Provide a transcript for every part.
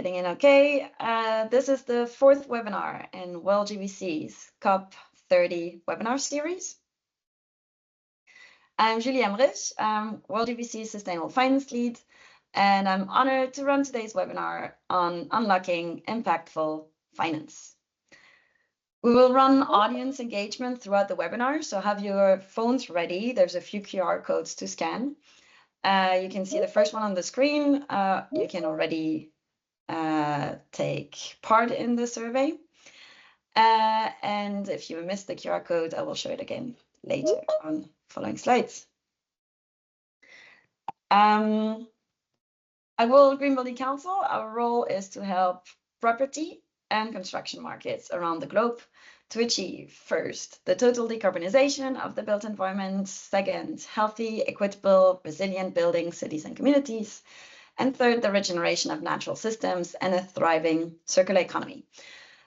Getting in okay. This is the fourth webinar in World GBC's COP30 webinar series. I'm Julie Emrich, World GBC's Sustainable Finance Lead, and I'm honored to run today's webinar on unlocking impactful finance. We will run audience engagement throughout the webinar, so have your phones ready. There's a few QR codes to scan. You can see the first one on the screen. You can already take part in the survey. And if you missed the QR code, I will show it again later on following slides. At World Green Building Council, our role is to help property and construction markets around the globe to achieve, first, the total decarbonization of the built environment, second, healthy, equitable, resilient buildings, cities, and communities, and third, the regeneration of natural systems and a thriving circular economy.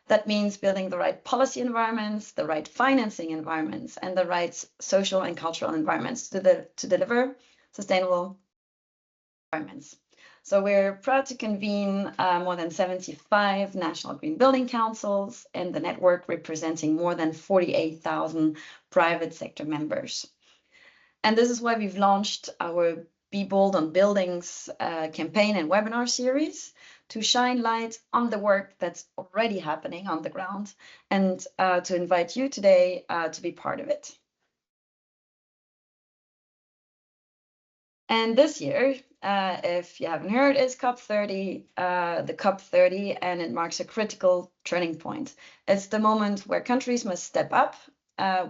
That means building the right policy environments, the right financing environments, and the right social and cultural environments to deliver sustainable environments. So we're proud to convene more than 75 national green building councils in the network, representing more than 48,000 private sector members. And this is why we've launched our Be Bold on Buildings campaign and webinar series to shine light on the work that's already happening on the ground and to invite you today to be part of it. And this year, if you haven't heard, is COP30, the COP30, and it marks a critical turning point. It's the moment where countries must step up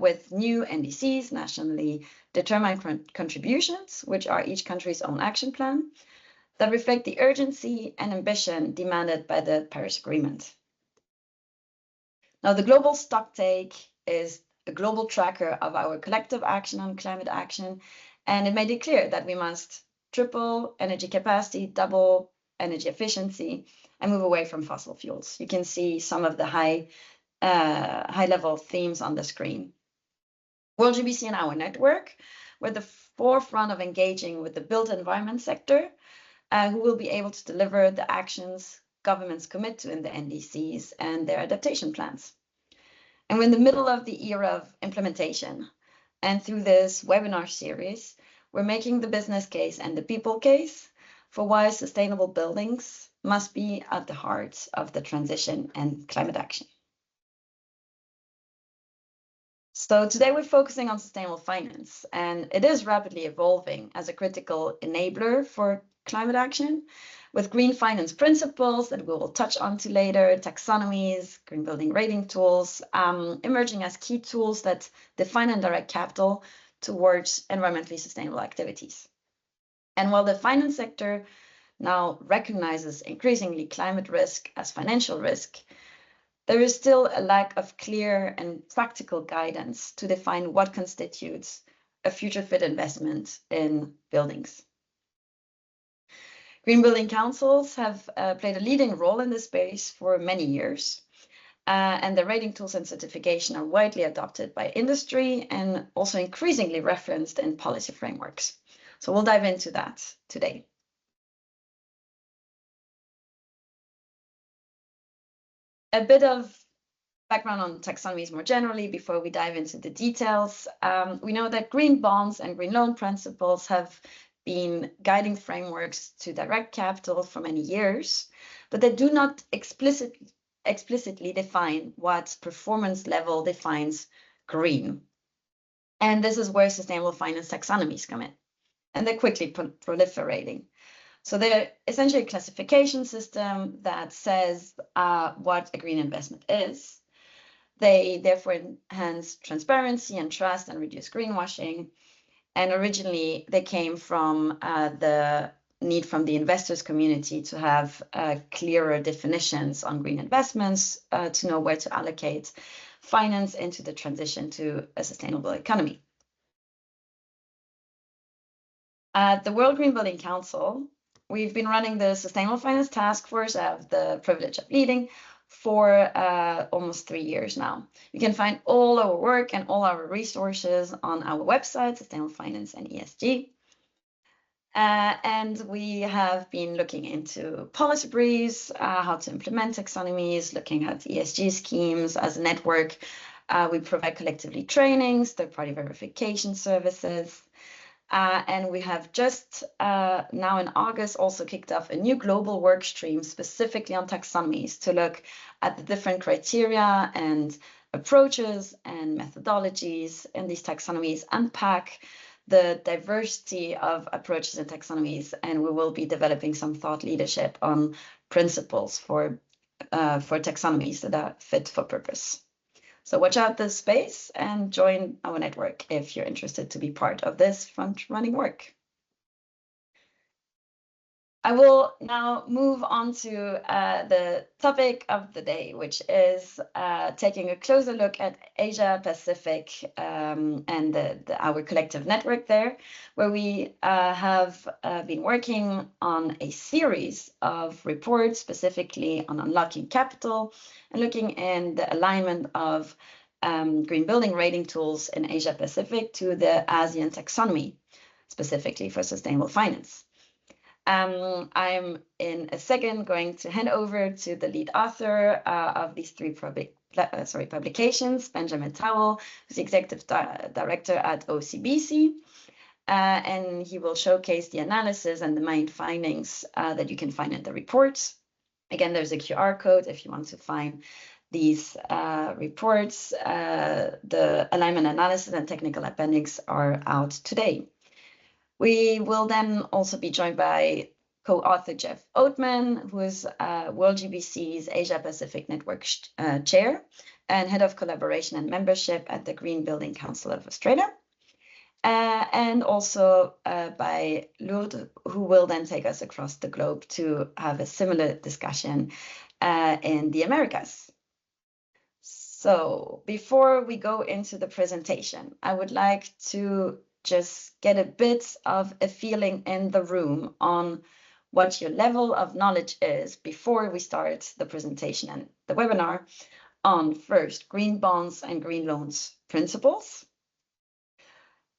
with new NDCs, nationally determined contributions, which are each country's own action plan, that reflect the urgency and ambition demanded by the Paris Agreement. Now, the global stocktake is a global tracker of our collective action on climate action, and it made it clear that we must triple energy capacity, double energy efficiency, and move away from fossil fuels. You can see some of the high-level themes on the screen. World GBC and our network were the forefront of engaging with the built environment sector, who will be able to deliver the actions governments commit to in the NDCs and their adaptation plans. And we're in the middle of the era of implementation. And through this webinar series, we're making the business case and the people case for why sustainable buildings must be at the heart of the transition and climate action. So today we're focusing on sustainable finance, and it is rapidly evolving as a critical enabler for climate action, with green finance principles that we will touch on to later, taxonomies, green building rating tools, emerging as key tools that define and direct capital towards environmentally sustainable activities. And while the finance sector now recognizes increasingly climate risk as financial risk, there is still a lack of clear and practical guidance to define what constitutes a future-fit investment in buildings. Green building councils have played a leading role in this space for many years, and the rating tools and certification are widely adopted by industry and also increasingly referenced in policy frameworks. So we'll dive into that today. A bit of background on taxonomies more generally before we dive into the details. We know that green bonds and green loan principles have been guiding frameworks to direct capital for many years, but they do not explicitly define what performance level defines green. And this is where sustainable finance taxonomies come in, and they're quickly proliferating. So they're essentially a classification system that says what a green investment is. They therefore enhance transparency and trust and reduce greenwashing. And originally, they came from the need from the investors community to have clearer definitions on green investments, to know where to allocate finance into the transition to a sustainable economy. At the World Green Building Council, we've been running the Sustainable Finance Task Force I have the privilege of leading for almost 3 years now. You can find all our work and all our resources on our website, Sustainable Finance and ESG. And we have been looking into policy briefs, how to implement taxonomies, looking at ESG schemes as a network. We provide collectively trainings, third-party verification services. And we have just now in August also kicked off a new global work stream specifically on taxonomies to look at the different criteria and approaches and methodologies in these taxonomies, unpack the diversity of approaches and taxonomies, and we will be developing some thought leadership on principles for taxonomies that are fit for purpose. So watch out this space and join our network if you're interested to be part of this front-running work. I will now move on to the topic of the day, which is taking a closer look at Asia Pacific and our collective network there, where we have been working on a series of reports specifically on unlocking capital and looking in the alignment of green building rating tools in Asia Pacific to the ASEAN taxonomy, specifically for sustainable finance. I'm in a second going to hand over to the lead author of these three publications, Benjamin Towell, who's the executive director at OCBC, and he will showcase the analysis and the main findings that you can find in the report. Again, there's a QR code if you want to find these reports. The alignment analysis and technical appendix are out today. We will then also be joined by co-author Jeff Oatman, who is World GBC's Asia Pacific Network Chair and Head of Collaboration and Membership at the Green Building Council of Australia. And also by Lourdes, who will then take us across the globe to have a similar discussion in the Americas. So before we go into the presentation, I would like to just get a bit of a feeling in the room on what your level of knowledge is before we start the presentation and the webinar on first green bonds and green loans principles,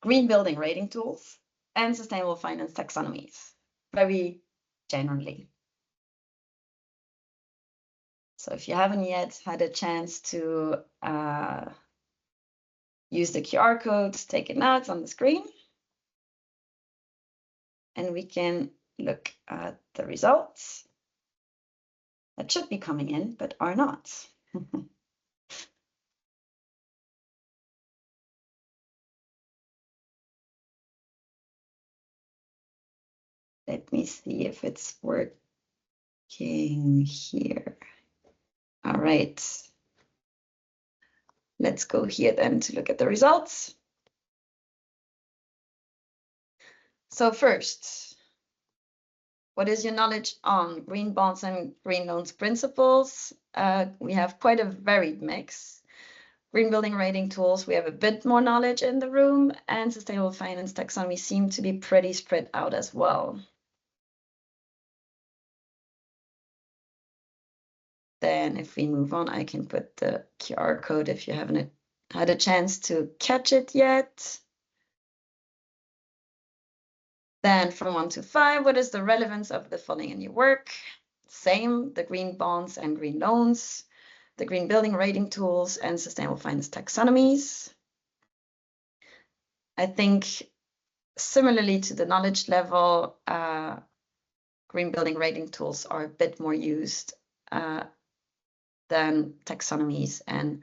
green building rating tools, and sustainable finance taxonomies, very generally. So if you haven't yet had a chance to use the QR code, take it now, it's on the screen. And we can look at the results that should be coming in, but are not. Let me see if it's working here. All right. Let's go here then to look at the results. So first, what is your knowledge on green bonds and green loans principles? We have quite a varied mix. Green building rating tools, we have a bit more knowledge in the room, and sustainable finance taxonomy seem to be pretty spread out as well. Then if we move on, I can put the QR code if you haven't had a chance to catch it yet. Then from 1 to 5, what is the relevance of the following in your work? Same, the green bonds and green loans, the green building rating tools, and sustainable finance taxonomies. I think similarly to the knowledge level, green building rating tools are a bit more used than taxonomies and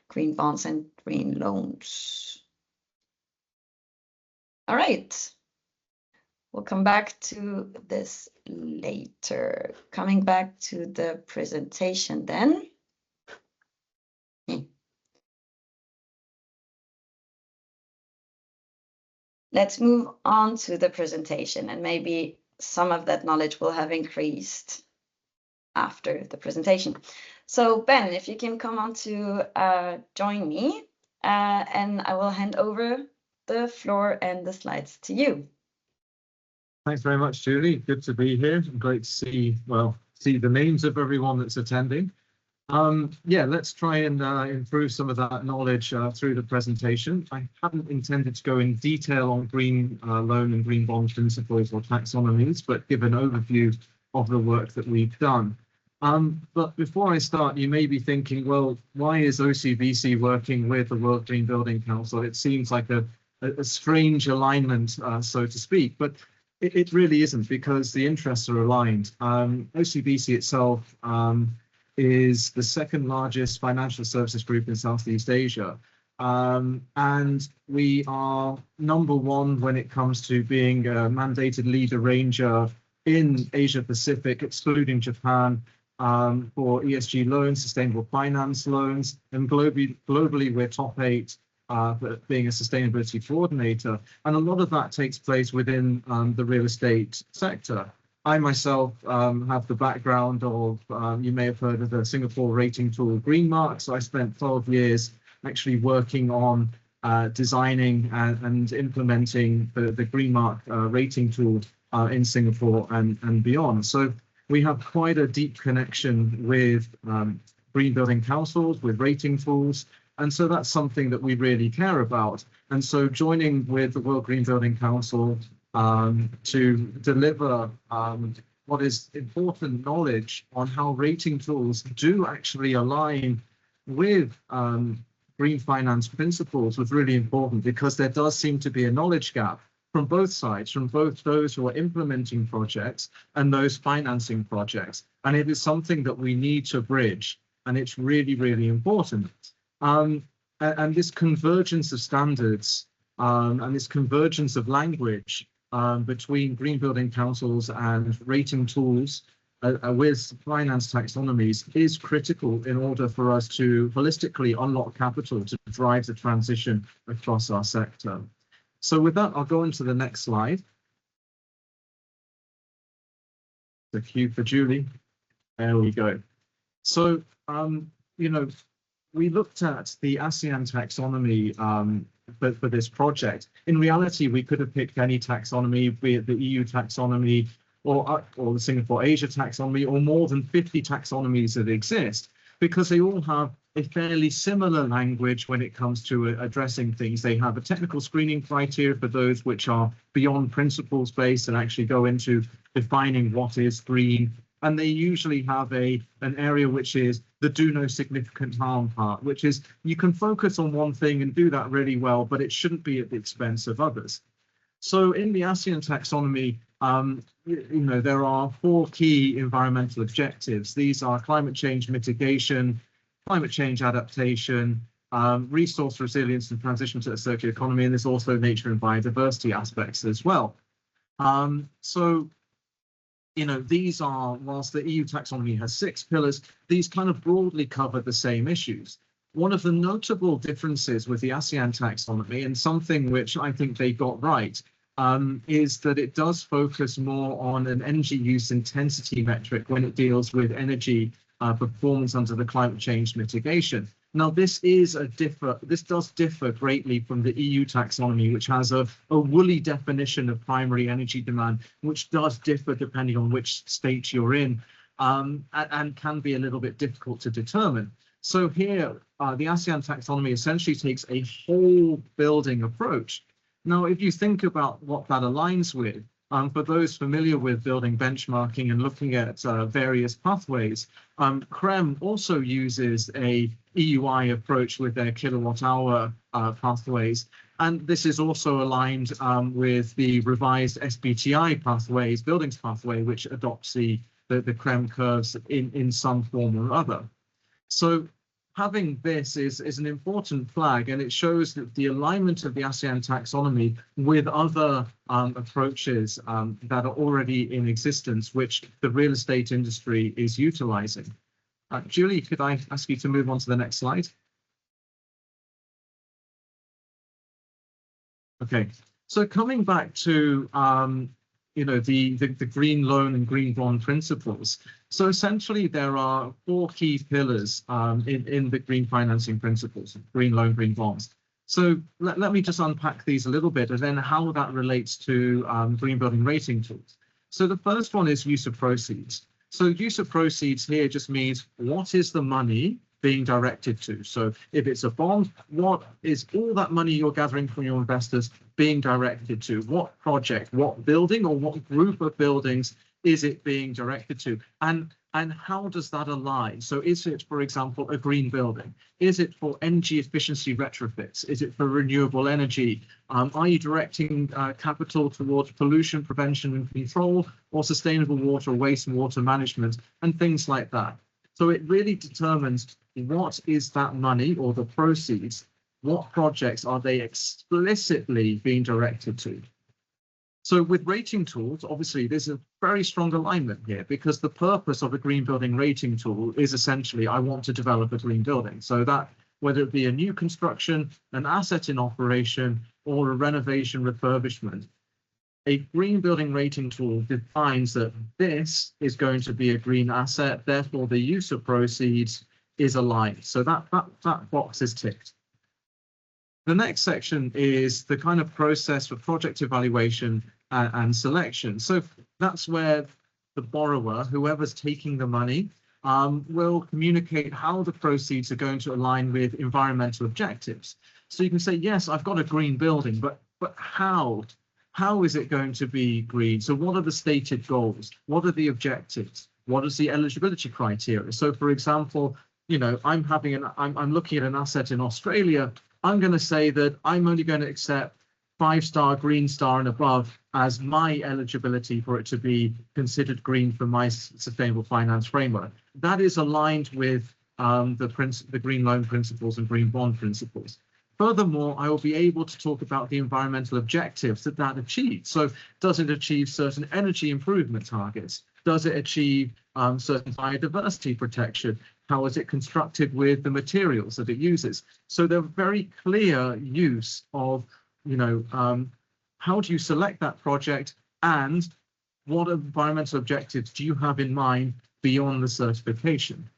green bonds and green loans. All right. We'll come back to this later. Coming back to the presentation then. Let's move on to the presentation, and maybe some of that knowledge will have increased after the presentation. So Ben, if you can come on to join me, and I will hand over the floor and the slides to you. Thanks very much, Julie. Good to be here. Great to see the names of everyone that's attending. Yeah, let's try and improve some of that knowledge through the presentation. I haven't intended to go in detail on green loan and green bond principles or taxonomies, but give an overview of the work that we've done. But before I start, you may be thinking, well, why is OCBC working with the World Green Building Council? It seems like a strange alignment, so to speak, but it really isn't, because the interests are aligned. OCBC itself is the second largest financial services group in Southeast Asia. And we are #1 when it comes to being a mandated lead arranger in Asia Pacific, excluding Japan, for ESG loans, sustainable finance loans, and globally we're top 8 being a sustainability coordinator. And a lot of that takes place within the real estate sector. I myself have the background of, you may have heard of the Singapore rating tool Greenmark. So I spent 12 years actually working on designing and implementing the Greenmark rating tool in Singapore and beyond. So we have quite a deep connection with green building councils, with rating tools. And so that's something that we really care about. And so joining with the World Green Building Council to deliver what is important knowledge on how rating tools do actually align with green finance principles was really important, because there does seem to be a knowledge gap from both sides, from both those who are implementing projects and those financing projects. And it is something that we need to bridge, and it's really, really important. And this convergence of standards and this convergence of language between green building councils and rating tools with finance taxonomies is critical in order for us to holistically unlock capital to drive the transition across our sector. So with that, I'll go into the next slide. The cue for Julie. There we go. So, you know, we looked at the ASEAN taxonomy for this project. In reality, we could have picked any taxonomy, be it the EU taxonomy or the Singapore Asia taxonomy, or more than 50 taxonomies that exist, because they all have a fairly similar language when it comes to addressing things. They have a technical screening criteria for those which are beyond principles based and actually go into defining what is green. And they usually have an area which is the do no significant harm part, which is you can focus on one thing and do that really well, but it shouldn't be at the expense of others. So in the ASEAN taxonomy, you know, there are 4 key environmental objectives. These are climate change mitigation, climate change adaptation, resource resilience and transition to a circular economy, and there's also nature and biodiversity aspects as well. So, you know, these are, whilst the EU taxonomy has 6 pillars, these kind of broadly cover the same issues. One of the notable differences with the ASEAN taxonomy, and something which I think they got right, is that it does focus more on an energy use intensity metric when it deals with energy performance under the climate change mitigation. Now, this does differ greatly from the EU taxonomy, which has a woolly definition of primary energy demand, which does differ depending on which state you're in, and can be a little bit difficult to determine. So here, the ASEAN taxonomy essentially takes a whole building approach. Now, if you think about what that aligns with, for those familiar with building benchmarking and looking at various pathways, CRREM also uses a EUI approach with their kilowatt hour pathways. And this is also aligned with the revised SBTI pathways, buildings pathway, which adopts the CRREM curves in some form or other. So having this is an important flag, and it shows that the alignment of the ASEAN taxonomy with other approaches that are already in existence, which the real estate industry is utilizing. Julie, could I ask you to move on to the next slide? Okay, so coming back to you know, the green loan and green bond principles. So essentially, there are 4 key pillars in the green financing principles, green loan, green bonds. So let me just unpack these a little bit, and then how that relates to green building rating tools. So the first one is use of proceeds. So use of proceeds here just means what is the money being directed to? So if it's a bond, what is all that money you're gathering from your investors being directed to? What project, what building, or what group of buildings is it being directed to? And how does that align? So is it, for example, a green building? Is it for energy efficiency retrofits? Is it for renewable energy? Are you directing capital towards pollution prevention and control, or sustainable water or wastewater management, and things like that? So it really determines what is that money or the proceeds, what projects are they explicitly being directed to? So with rating tools, obviously, there's a very strong alignment here, because the purpose of a green building rating tool is essentially, I want to develop a green building. So that whether it be a new construction, an asset in operation, or a renovation refurbishment, a green building rating tool defines that this is going to be a green asset, therefore the use of proceeds is aligned. So that box is ticked. The next section is the kind of process for project evaluation and selection. So that's where the borrower, whoever's taking the money, will communicate how the proceeds are going to align with environmental objectives. So you can say, yes, I've got a green building, but how? How is it going to be green? So what are the stated goals? What are the objectives? What is the eligibility criteria? So for example, you know, I'm looking at an asset in Australia. I'm going to say that I'm only going to accept 5-star, Green Star and above as my eligibility for it to be considered green for my sustainable finance framework. That is aligned with the green loan principles and green bond principles. Furthermore, I will be able to talk about the environmental objectives that achieves. So does it achieve certain energy improvement targets? Does it achieve certain biodiversity protection? How is it constructed with the materials that it uses? So they're very clear use of, you know, how do you select that project, and what environmental objectives do you have in mind beyond the certification?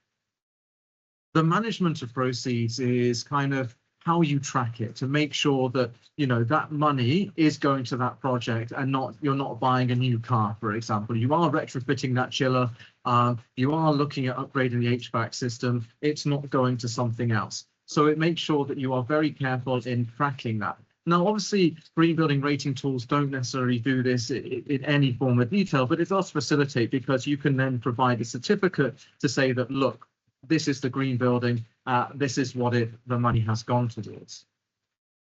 The management of proceeds is kind of how you track it to make sure that, you know, that money is going to that project and you're not buying a new car, for example. You are retrofitting that chiller. You are looking at upgrading the HVAC system. It's not going to something else. So it makes sure that you are very careful in tracking that. Now, obviously, green building rating tools don't necessarily do this in any form of detail, but it does facilitate, because you can then provide a certificate to say that, look, this is the green building, this is what the money has gone towards.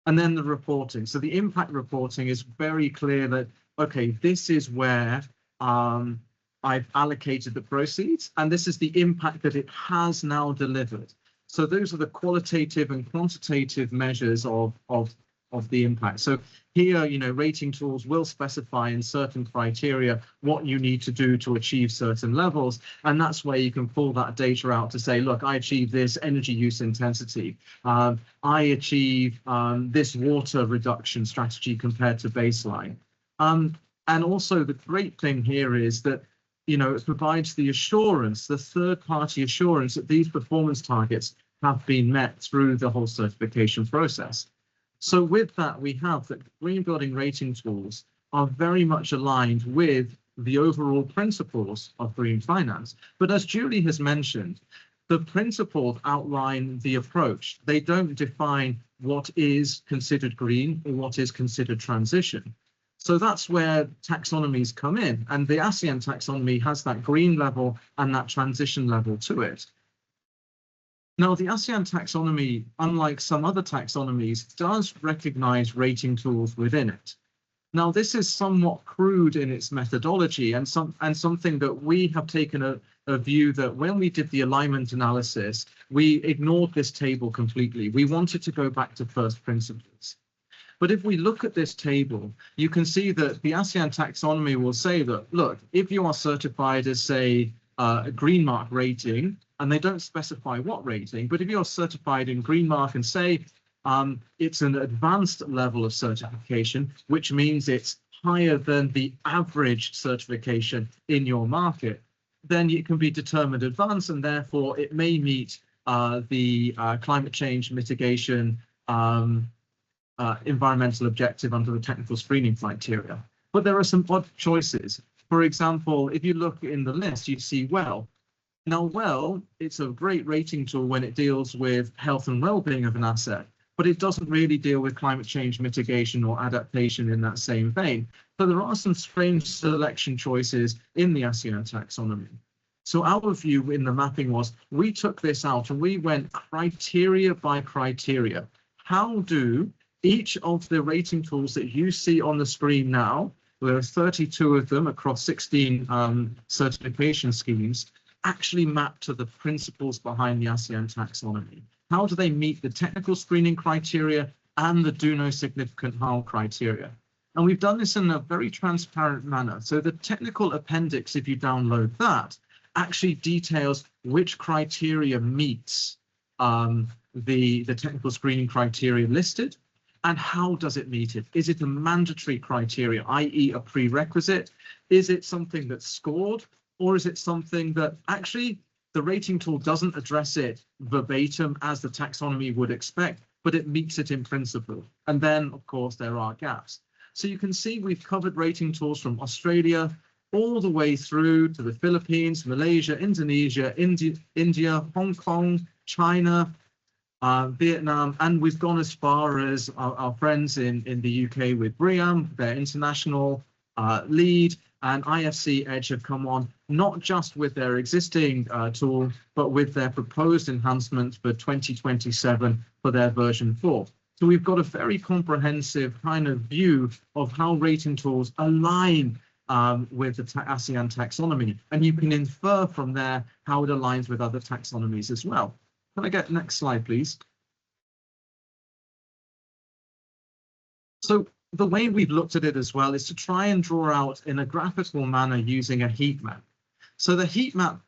And then the reporting. So the impact reporting is very clear that, okay, this is where I've allocated the proceeds, and this is the impact that it has now delivered. So those are the qualitative and quantitative measures of the impact. So here, you know, rating tools will specify in certain criteria what you need to do to achieve certain levels. And that's where you can pull that data out to say, look, I achieve this energy use intensity. I achieve this water reduction strategy compared to baseline. And also the great thing here is that, you know, it provides the assurance, the third-party assurance that these performance targets have been met through the whole certification process. So with that, we have that green building rating tools are very much aligned with the overall principles of green finance. But as Julie has mentioned, the principles outline the approach. They don't define what is considered green or what is considered transition. So that's where taxonomies come in. And the ASEAN taxonomy has that green level and that transition level to it. Now, the ASEAN taxonomy, unlike some other taxonomies, does recognize rating tools within it. Now, this is somewhat crude in its methodology and something that we have taken a view that when we did the alignment analysis, we ignored this table completely. We wanted to go back to first principles. But if we look at this table, you can see that the ASEAN taxonomy will say that, look, if you are certified as, say, a green mark rating, and they don't specify what rating, but if you're certified in green mark and say it's an advanced level of certification, which means it's higher than the average certification in your market, then it can be determined advanced, and therefore it may meet the climate change mitigation environmental objective under the technical screening criteria. But there are some odd choices. For example, if you look in the list, you see WELL. Now, WELL, it's a great rating tool when it deals with health and well-being of an asset, but it doesn't really deal with climate change mitigation or adaptation in that same vein. So there are some strange selection choices in the ASEAN taxonomy. So our view in the mapping was, we took this out and we went criteria by criteria. How do each of the rating tools that you see on the screen now, there are 32 of them across 16 certification schemes, actually map to the principles behind the ASEAN taxonomy? How do they meet the technical screening criteria and the do no significant harm criteria? And we've done this in a very transparent manner. So the technical appendix, if you download that, actually details which criteria meets the technical screening criteria listed, and how does it meet it? Is it a mandatory criteria, i.e. a prerequisite? Is it something that's scored? Or is it something that actually the rating tool doesn't address it verbatim as the taxonomy would expect, but it meets it in principle? And then, of course, there are gaps. So you can see we've covered rating tools from Australia all the way through to the Philippines, Malaysia, Indonesia, India, Hong Kong, China, Vietnam, and we've gone as far as our friends in the UK with BREEAM, their international lead, and IFC Edge have come on, not just with their existing tool, but with their proposed enhancements for 2027 for their version 4. So we've got a very comprehensive kind of view of how rating tools align with the ASEAN taxonomy, and you can infer from there how it aligns with other taxonomies as well. Can I get next slide, please? So the way we've looked at it as well is to try and draw out in a graphical manner using a heat map. So the heat map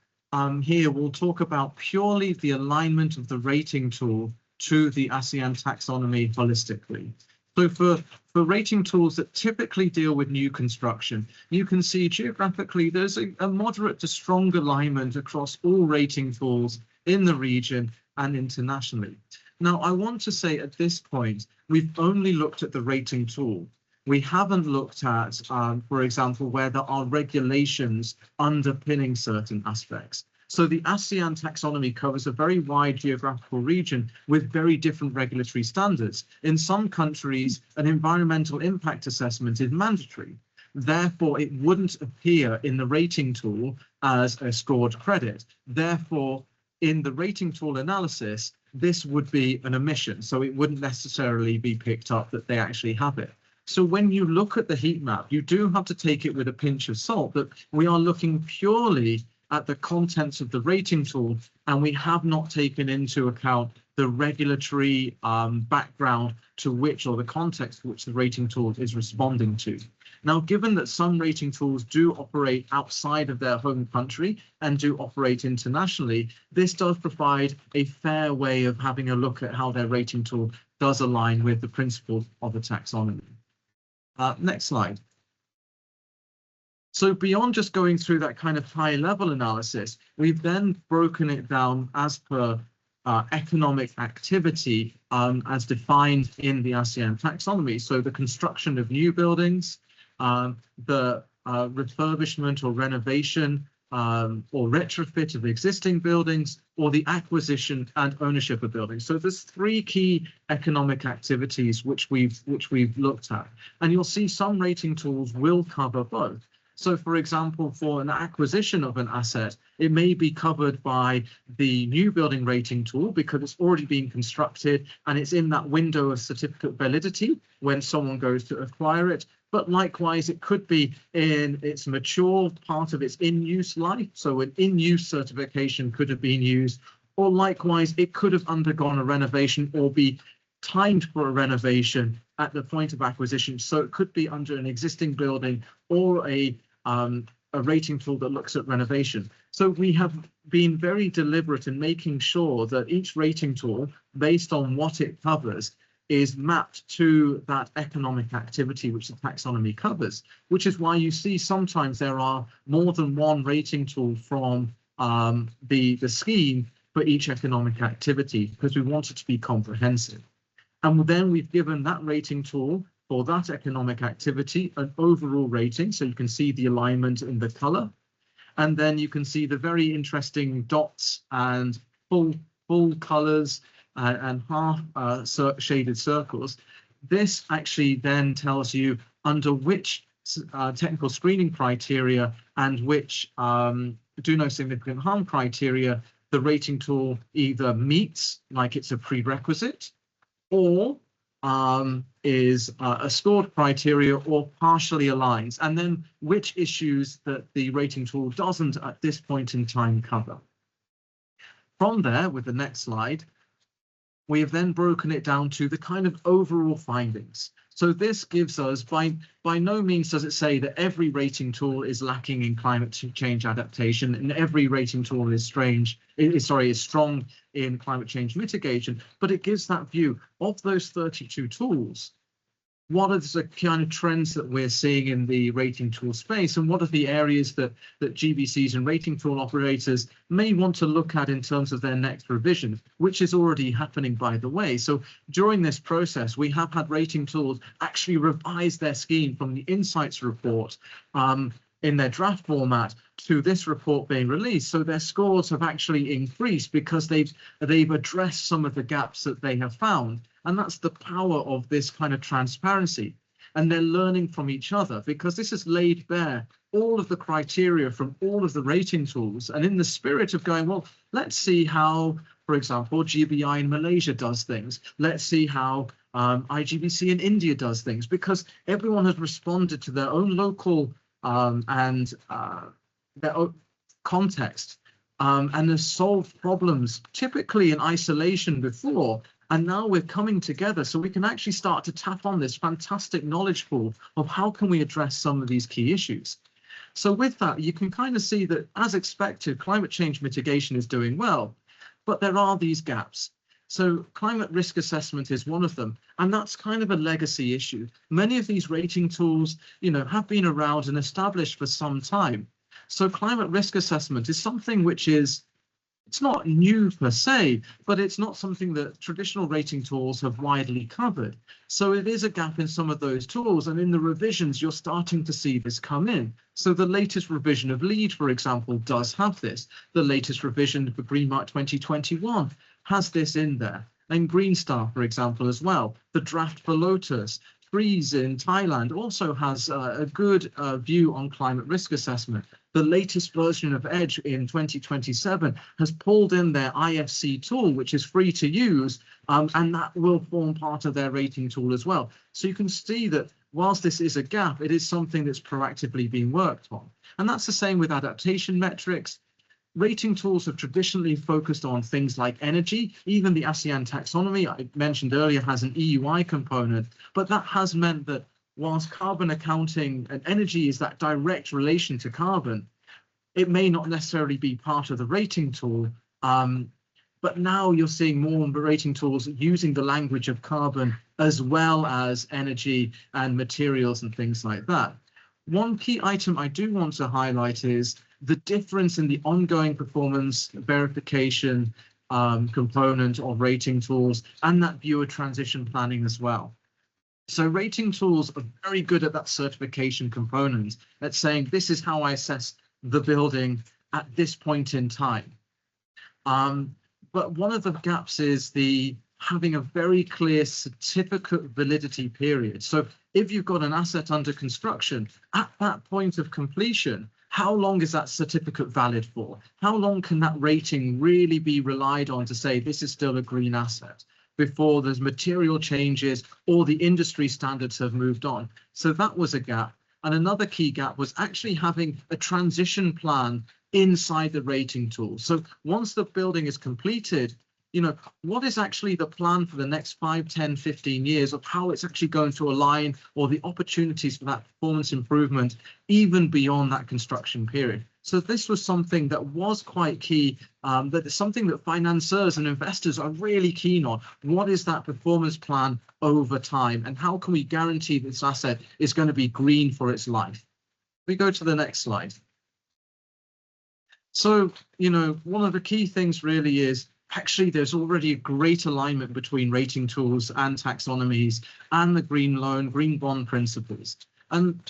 here will talk about purely the alignment of the rating tool to the ASEAN taxonomy holistically. So for rating tools that typically deal with new construction, you can see geographically there's a moderate to strong alignment across all rating tools in the region and internationally. Now, I want to say at this point, we've only looked at the rating tool. We haven't looked at, for example, where there are regulations underpinning certain aspects. So the ASEAN taxonomy covers a very wide geographical region with very different regulatory standards. In some countries, an environmental impact assessment is mandatory. Therefore, it wouldn't appear in the rating tool as a scored credit. Therefore, in the rating tool analysis, this would be an omission. So it wouldn't necessarily be picked up that they actually have it. So when you look at the heat map, you do have to take it with a pinch of salt that we are looking purely at the contents of the rating tool, and we have not taken into account the regulatory background to which, or the context to which the rating tool is responding to. Now, given that some rating tools do operate outside of their home country and do operate internationally, this does provide a fair way of having a look at how their rating tool does align with the principles of the taxonomy. Next slide. So beyond just going through that kind of high level analysis, we've then broken it down as per economic activity as defined in the ASEAN taxonomy. So the construction of new buildings, the refurbishment or renovation or retrofit of existing buildings, or the acquisition and ownership of buildings. So there's three key economic activities which we've looked at, and you'll see some rating tools will cover both. So, for example, for an acquisition of an asset, it may be covered by the new building rating tool because it's already been constructed and it's in that window of certificate validity when someone goes to acquire it. But likewise, it could be in its mature part of its in-use life. So an in-use certification could have been used, or likewise, it could have undergone a renovation or be timed for a renovation at the point of acquisition. So it could be under an existing building or a rating tool that looks at renovation. So we have been very deliberate in making sure that each rating tool, based on what it covers, is mapped to that economic activity which the taxonomy covers, which is why you see sometimes there are more than one rating tool from the scheme for each economic activity, because we want it to be comprehensive. And then we've given that rating tool for that economic activity, an overall rating. So you can see the alignment in the color. And then you can see the very interesting dots and full colors and half shaded circles. This actually then tells you under which technical screening criteria and which do no significant harm criteria the rating tool either meets, like it's a prerequisite, or is a scored criteria or partially aligns, and then which issues that the rating tool doesn't at this point in time cover. From there, with the next slide, we have then broken it down to the kind of overall findings. So this gives us, by no means does it say that every rating tool is lacking in climate change adaptation and every rating tool is strong in climate change mitigation, but it gives that view of those 32 tools. What are the kind of trends that we're seeing in the rating tool space, and what are the areas that GBCs and rating tool operators may want to look at in terms of their next revision, which is already happening, by the way. So during this process, we have had rating tools actually revise their scheme from the insights report in their draft format to this report being released. So their scores have actually increased because they've addressed some of the gaps that they have found. And that's the power of this kind of transparency. And they're learning from each other because this has laid bare all of the criteria from all of the rating tools. And in the spirit of going, well, let's see how, for example, GBI in Malaysia does things. Let's see how IGBC in India does things, because everyone has responded to their own local and their own context and has solved problems typically in isolation before. And now we're coming together so we can actually start to tap on this fantastic knowledge pool of how can we address some of these key issues. So with that, you can kind of see that, as expected, climate change mitigation is doing well, but there are these gaps. So climate risk assessment is one of them, and that's kind of a legacy issue. Many of these rating tools, have been around and established for some time. So climate risk assessment is something which it's not new per se, but it's not something that traditional rating tools have widely covered. So it is a gap in some of those tools, and in the revisions, you're starting to see this come in. So the latest revision of LEED, for example, does have this. The latest revision for Green Mark 2021 has this in there. And Green Star, for example, as well. The draft for Lotus, Freeze in Thailand also has a good view on climate risk assessment. The latest version of EDGE in 2027 has pulled in their IFC tool, which is free to use, and that will form part of their rating tool as well. So you can see that whilst this is a gap, it is something that's proactively being worked on. And that's the same with adaptation metrics. Rating tools have traditionally focused on things like energy. Even the ASEAN taxonomy I mentioned earlier has an EUI component, but that has meant that whilst carbon accounting and energy is that direct relation to carbon, it may not necessarily be part of the rating tool. But now you're seeing more rating tools using the language of carbon as well as energy and materials and things like that. One key item I do want to highlight is the difference in the ongoing performance verification component of rating tools and that viewer transition planning as well. So rating tools are very good at that certification component, at saying this is how I assess the building at this point in time. But one of the gaps is having a very clear certificate validity period. So if you've got an asset under construction, at that point of completion, how long is that certificate valid for? How long can that rating really be relied on to say this is still a green asset before there's material changes or the industry standards have moved on? So that was a gap. And another key gap was actually having a transition plan inside the rating tool. So once the building is completed, what is actually the plan for the next 5, 10, 15 years of how it's actually going to align, or the opportunities for that performance improvement even beyond that construction period. So this was something that was quite key, that is something that financiers and investors are really keen on. What is that performance plan over time, and how can we guarantee this asset is going to be green for its life? We go to the next slide. So, one of the key things really is actually there's already a great alignment between rating tools and taxonomies and the green loan, green bond principles. And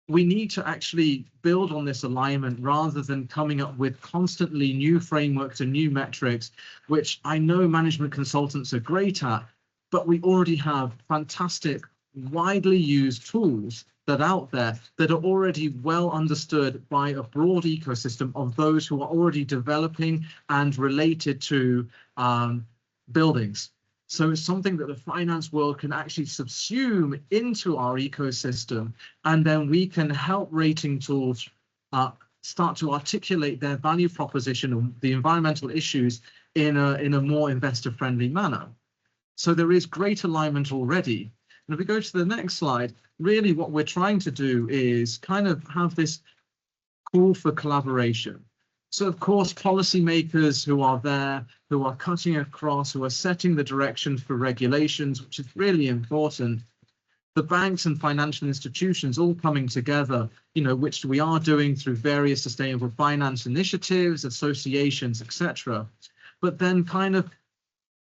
we need to actually build on this alignment rather than coming up with constantly new frameworks and new metrics, which I know management consultants are great at, but we already have fantastic, widely used tools that are out there that are already well understood by a broad ecosystem of those who are already developing and related to buildings. So it's something that the finance world can actually subsume into our ecosystem, and then we can help rating tools start to articulate their value proposition and the environmental issues in a more investor-friendly manner. So there is great alignment already. And if we go to the next slide, really what we're trying to do is kind of have this call for collaboration. So, of course, policymakers who are there, who are cutting across, who are setting the direction for regulations, which is really important. The banks and financial institutions all coming together, you know, which we are doing through various sustainable finance initiatives, associations, etc. But then kind of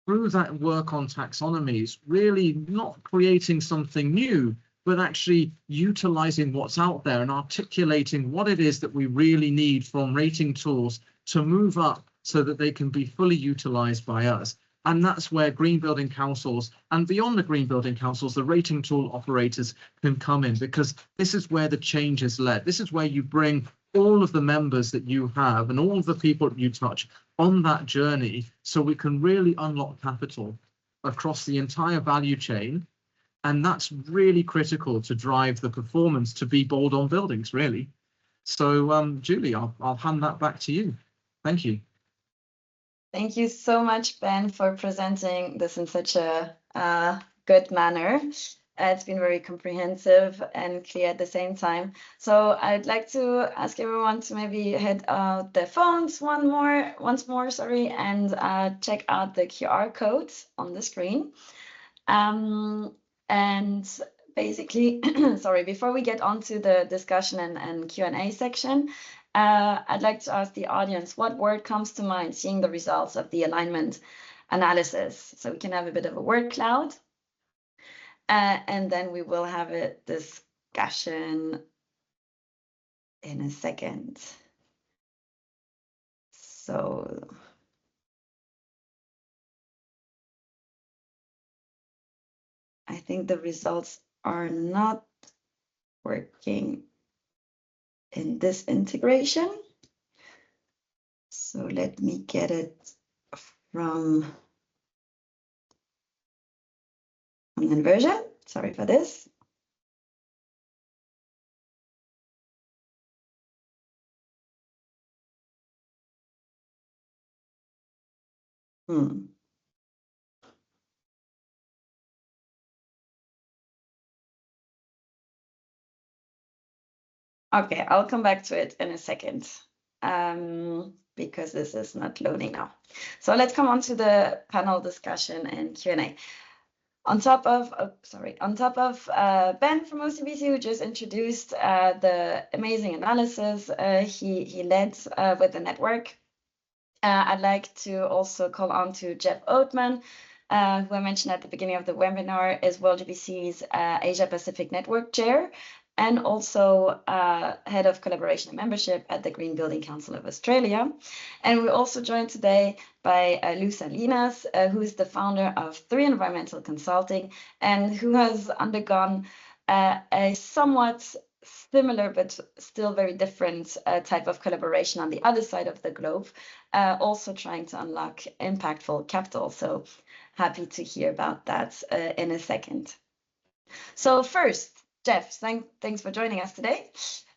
through that work on taxonomies, really not creating something new, but actually utilizing what's out there and articulating what it is that we really need from rating tools to move up so that they can be fully utilized by us. And that's where green building councils and beyond the green building councils, the rating tool operators can come in, because this is where the change is led. This is where you bring all of the members that you have and all of the people that you touch on that journey, so we can really unlock capital across the entire value chain. And that's really critical to drive the performance to be bold on buildings, really. So, Julie, I'll hand that back to you. Thank you. Thank you so much, Ben, for presenting this in such a good manner. It's been very comprehensive and clear at the same time. So I'd like to ask everyone to maybe hit their phones once more, and check out the QR codes on the screen. And basically, sorry, before we get on to the discussion and Q&A section, I'd like to ask the audience, what word comes to mind seeing the results of the alignment analysis? So we can have a bit of a word cloud. And then we will have a discussion in a second. So I think the results are not working in this integration. So let me get it from online version. Sorry for this. Okay, I'll come back to it in a second, because this is not loading now. So let's come on to the panel discussion and Q&A. On top of Ben from OCBC, who just introduced the amazing analysis he led with the network, I'd like to also call on to Jeff Oatman, who I mentioned at the beginning of the webinar, is WorldGBC's Asia Pacific Network Chair, and also Head of Collaboration and Membership at the Green Building Council of Australia. And we're also joined today by Lou Salinas, who is the founder of 3 Environmental Consulting, and who has undergone a somewhat similar but still very different type of collaboration on the other side of the globe, also trying to unlock impactful capital. So happy to hear about that in a second. So first, Jeff, thanks for joining us today.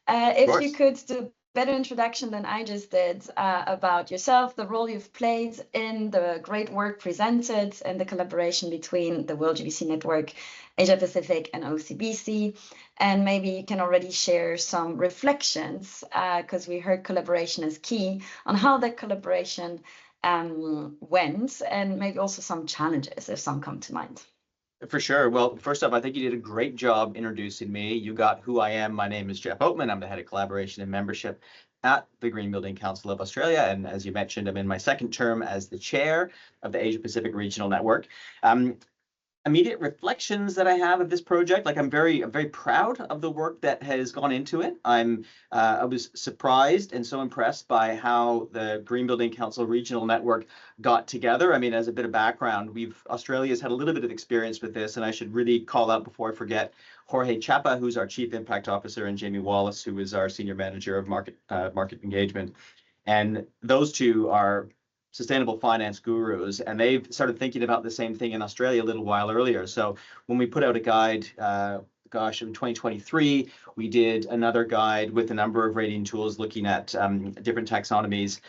If you could do a better introduction than I just did about yourself, the role you've played in the great work presented, and the collaboration between the WorldGBC Network, Asia Pacific, and OCBC. And maybe you can already share some reflections, because we heard collaboration is key, on how that collaboration went, and maybe also some challenges, if some come to mind. For sure. Well, first off, I think you did a great job introducing me. You got who I am. My name is Jeff Oatman. I'm the head of collaboration and membership at the Green Building Council of Australia. And as you mentioned, I'm in my second term as the chair of the Asia Pacific Regional Network. Immediate reflections that I have of this project, like I'm very proud of the work that has gone into it. I was surprised and so impressed by how the Green Building Council Regional Network got together. I mean, as a bit of background, Australia's had a little bit of experience with this, and I should really call out before I forget Jorge Chapa, who's our Chief Impact Officer, and Jamie Wallace, who is our Senior Manager of Market Engagement. And those two are sustainable finance gurus, and they've started thinking about the same thing in Australia a little while earlier. So when we put out a guide, in 2023, we did another guide with a number of rating tools looking at different taxonomies.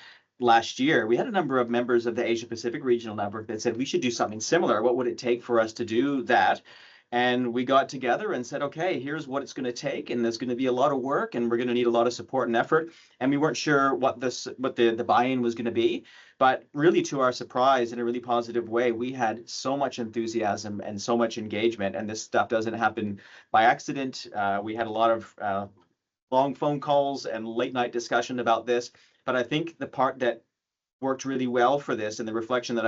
Last year, we had a number of members of the Asia Pacific Regional Network that said we should do something similar. What would it take for us to do that? And we got together and said, okay, here's what it's going to take, and there's going to be a lot of work, and we're going to need a lot of support and effort. And we weren't sure what the buy-in was going to be, but really, to our surprise, in a really positive way, we had so much enthusiasm and so much engagement. And this stuff doesn't happen by accident. We had a lot of long phone calls and late night discussion about this. But I think the part that worked really well for this, and the reflection that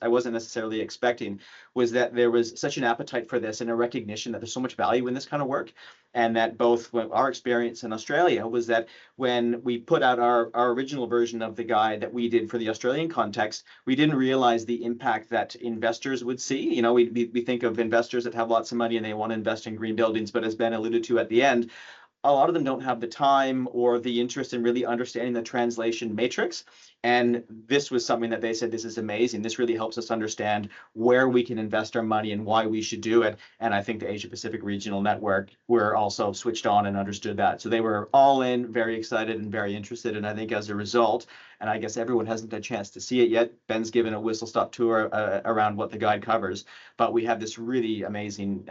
I wasn't necessarily expecting, was that there was such an appetite for this and a recognition that there's so much value in this kind of work. And that both our experience in Australia was that when we put out our original version of the guide that we did for the Australian context, we didn't realize the impact that investors would see. You know, we think of investors that have lots of money and they want to invest in green buildings, but as Ben alluded to at the end, a lot of them don't have the time or the interest in really understanding the translation matrix. And this was something that they said, this is amazing. This really helps us understand where we can invest our money and why we should do it. And I think the Asia Pacific Regional Network were also switched on and understood that. So they were all in, very excited and very interested. And I think as a result, and I guess everyone hasn't had a chance to see it yet, Ben's given a whistle-stop tour around what the guide covers. But we have this really amazing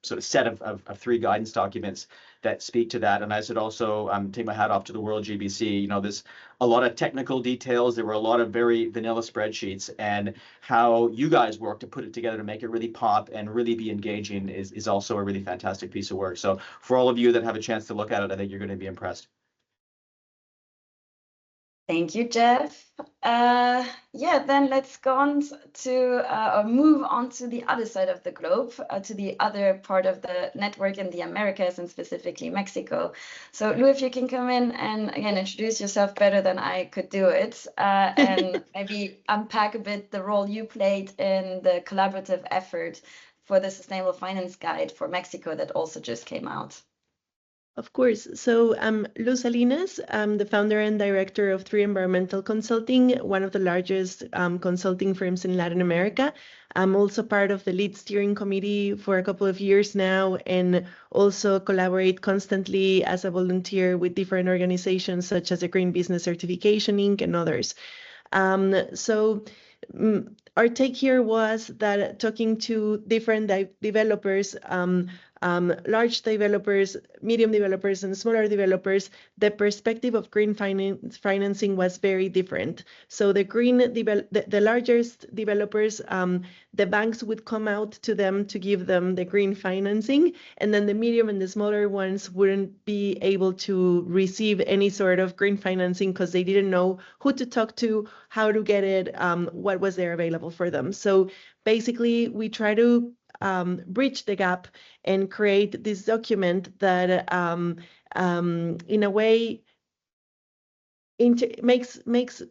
sort of set of 3 guidance documents that speak to that. And I should also take my hat off to the World GBC. You know, there's a lot of technical details. There were a lot of very vanilla spreadsheets, and how you guys work to put it together to make it really pop and really be engaging is also a really fantastic piece of work. So for all of you that have a chance to look at it, I think you're going to be impressed. Thank you, Jeff. Yeah, then let's go on to or move on to the other side of the globe, to the other part of the network in the Americas, and specifically Mexico. So Lou, if you can come in and again introduce yourself better than I could do it, and maybe unpack a bit the role you played in the collaborative effort for the Sustainable Finance Guide for Mexico that also just came out. Of course. So I'm Luz Salinas. I'm the founder and director of 3 Environmental Consulting, one of the largest consulting firms in Latin America. I'm also part of the lead steering committee for a couple of years now, and also collaborate constantly as a volunteer with different organizations such as the Green Business Certification Inc. and others. Our take here was that talking to different developers, large developers, medium developers, and smaller developers, the perspective of green financing was very different. So the largest developers, the banks would come out to them to give them the green financing, and then the medium and the smaller ones wouldn't be able to receive any sort of green financing because they didn't know who to talk to, how to get it, what was there available for them. So basically, we try to bridge the gap and create this document that in a way makes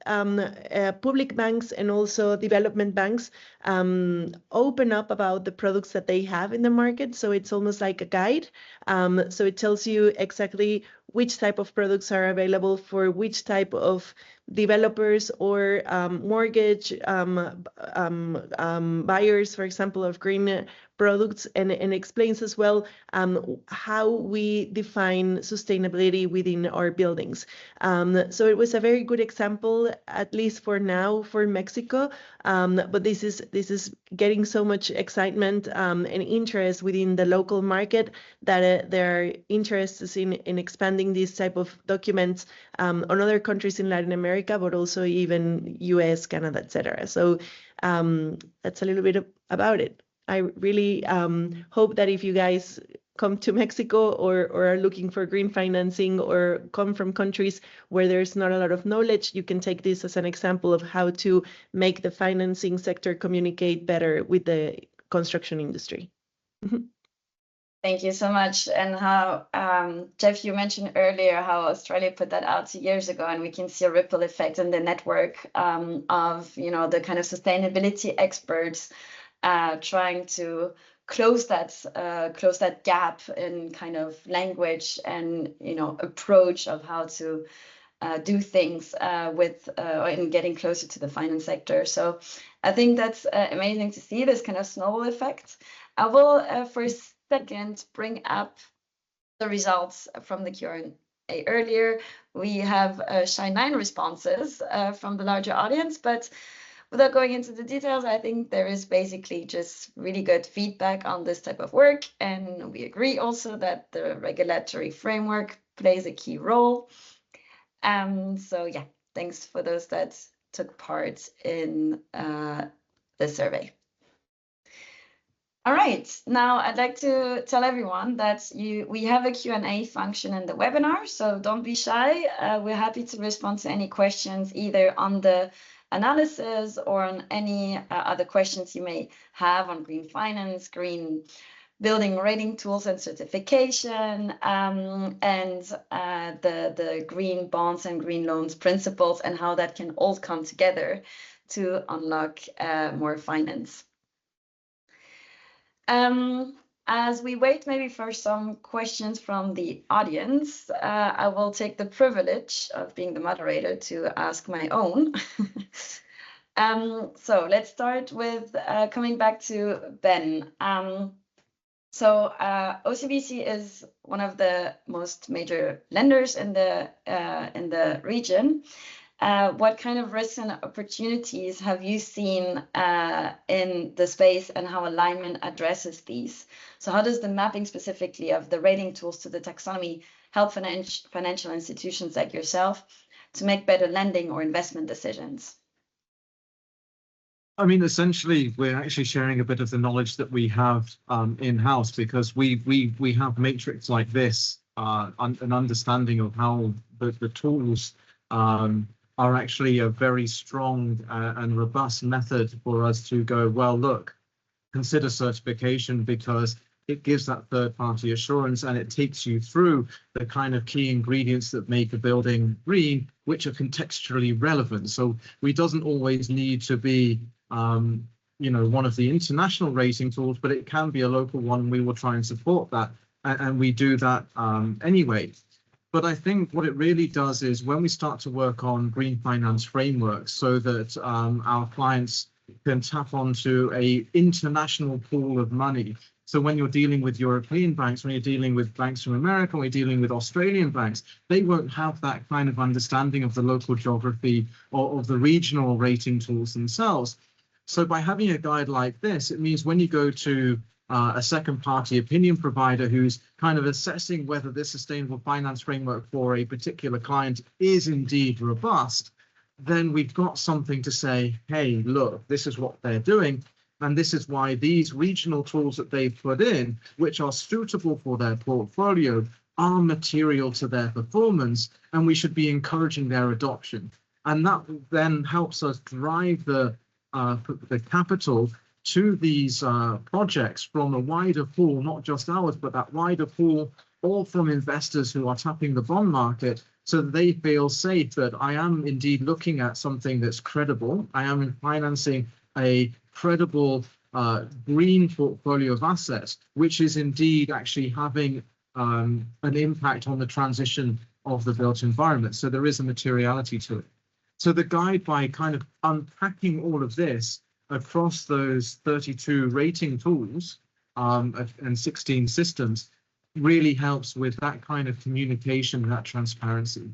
public banks and also development banks open up about the products that they have in the market. So it's almost like a guide. So it tells you exactly which type of products are available for which type of developers or mortgage buyers, for example, of green products, and explains as well how we define sustainability within our buildings. So it was a very good example, at least for now, for Mexico. But this is getting so much excitement and interest within the local market that they're interested in expanding these type of documents on other countries in Latin America, but also even US, Canada, etc. So that's a little bit about it. I really hope that if you guys come to Mexico or are looking for green financing or come from countries where there's not a lot of knowledge, you can take this as an example of how to make the financing sector communicate better with the construction industry. Thank you so much. And how, Jeff, you mentioned earlier how Australia put that out 2 years ago, and we can see a ripple effect in the network of, the kind of sustainability experts trying to close that gap in kind of language and, approach of how to do things in getting closer to the finance sector. So I think that's amazing to see this kind of snowball effect. I will for a second bring up the results from the Q&A earlier. We have shy 9 responses from the larger audience, but without going into the details, I think there is basically just really good feedback on this type of work. And we agree also that the regulatory framework plays a key role. So yeah, thanks for those that took part in the survey. All right, now I'd like to tell everyone that we have a Q&A function in the webinar, so don't be shy. We're happy to respond to any questions either on the analysis or on any other questions you may have on green finance, green building rating tools and certification, and the green bonds and green loans principles and how that can all come together to unlock more finance. As we wait maybe for some questions from the audience, I will take the privilege of being the moderator to ask my own. So let's start with coming back to Ben. So OCBC is one of the most major lenders in the region. What kind of risks and opportunities have you seen in the space and how alignment addresses these? So how does the mapping specifically of the rating tools to the taxonomy help financial institutions like yourself to make better lending or investment decisions? I mean, essentially, we're actually sharing a bit of the knowledge that we have in-house, because we have matrix like this, an understanding of how the tools are actually a very strong and robust method for us to go, well, look, consider certification, because it gives that third-party assurance and it takes you through the kind of key ingredients that make a building green, which are contextually relevant. So we doesn't always need to be one of the international rating tools, but it can be a local one. We will try and support that, and we do that anyway. But I think what it really does is when we start to work on green finance frameworks so that our clients can tap onto an international pool of money. So when you're dealing with European banks, when you're dealing with banks from America, when you're dealing with Australian banks, they won't have that kind of understanding of the local geography or of the regional rating tools themselves. So by having a guide like this, it means when you go to a second party opinion provider who's kind of assessing whether this sustainable finance framework for a particular client is indeed robust, then we've got something to say, hey, look, this is what they're doing. And this is why these regional tools that they've put in, which are suitable for their portfolio, are material to their performance, and we should be encouraging their adoption. And that then helps us drive the capital to these projects from a wider pool, not just ours, but that wider pool, all from investors who are tapping the bond market, so that they feel safe that I am indeed looking at something that's credible. I am financing a credible green portfolio of assets, which is indeed actually having an impact on the transition of the built environment. So there is a materiality to it. So the guide, by kind of unpacking all of this across those 32 rating tools and 16 systems, really helps with that kind of communication, that transparency.